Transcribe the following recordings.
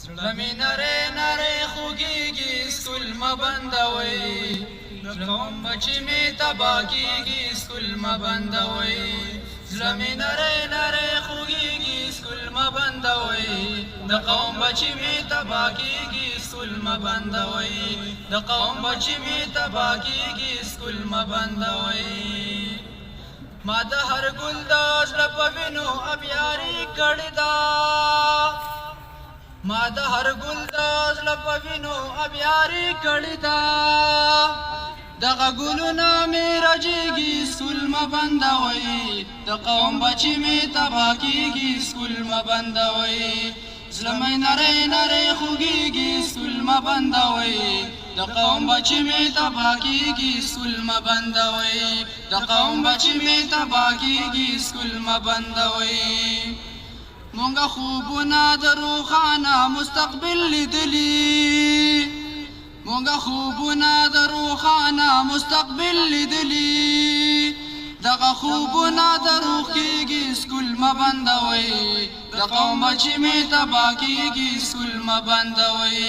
زړه مې نری نری خوږېږي سکول مه بندوئ زړه قوم بچې مې تباه کېږي سکول مه بندوئ زړه مې نری نری خوږېږي سکول مه بندوئ د قوم بچې مې تباه کېږي سکول مه بندوئ د قوم بچې مې تباه کېږي سکول مه بندوئ ما د هر ګل د زړه په وینو ابیاري کړې ده ما د هر ګل د زړه په وینو ابیاري کړې ده دغه ګلونه مې رژېږي سکول مه بندوئ د قوم بچې مې تباه کېږي سکول مه بندوئ زړه مې نری نری خوږېږي سکول مه بندوئ د قوم بچې مې تباه کېږي سکول مه بندوئ د قوم بچې مې تباه کېږي سکول مه بندوئ مونږه خوبونه د روښانه مستقبل لیدلي مونږه خوبونه د روښانه مستقبل لیدلي دغه خوبونه دروغ کېږي سکول مه بندوئ د قوم بچې مې تباه کېږي سکول مه بندوئ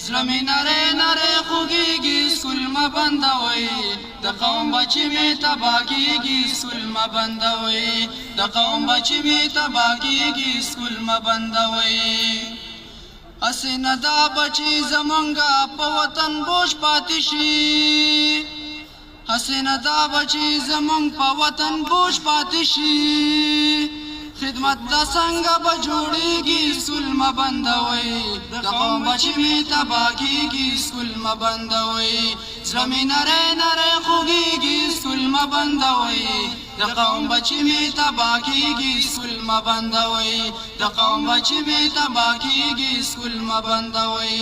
زړه مې نری نری خوږېږي سکول مه بندوئ د قوم بچې مې تباه کېږي سکول مه بندوئ د قوم بچې مې تباه کېږي سکول مه بندوئ هسې نه دا بچې زمونږه په وطن بوج پاتې شي هسې نه دا بچې زمونږ په وطن بوج پاتې شي خدمت دا څنګه به جوړېږي سکول مه بندوئ د قوم بچې مې تباه کېږي سکول مه بندوئ زړه مې نری نری خوږېږي سکول مه بندوئ د قوم بچې مې تباه کېږي سکول مه بندوئ د قوم بچې مې تباه کېږي سکول مه بندوئ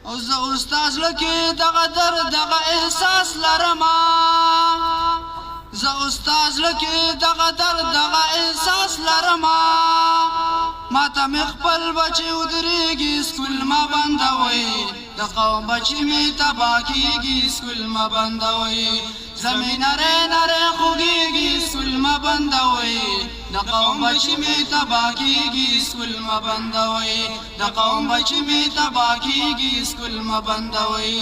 او زه استاد زړه کې دغه درد دغه احساس لرمه زه استاد زړه کې دغه درد دغه احساس لرمه ماته مې خپل بچې ودرېږي سکول مه بندوئ د قوم بچې مې تباه کېږي سکول مه بندوئ زړه مې نری نری خوږېږي سکول مه بندوئ د قوم بچې مې تباه کېږي سکول مه بندوئ د قوم بچې مې تباه کېږي سکول مه بندوئ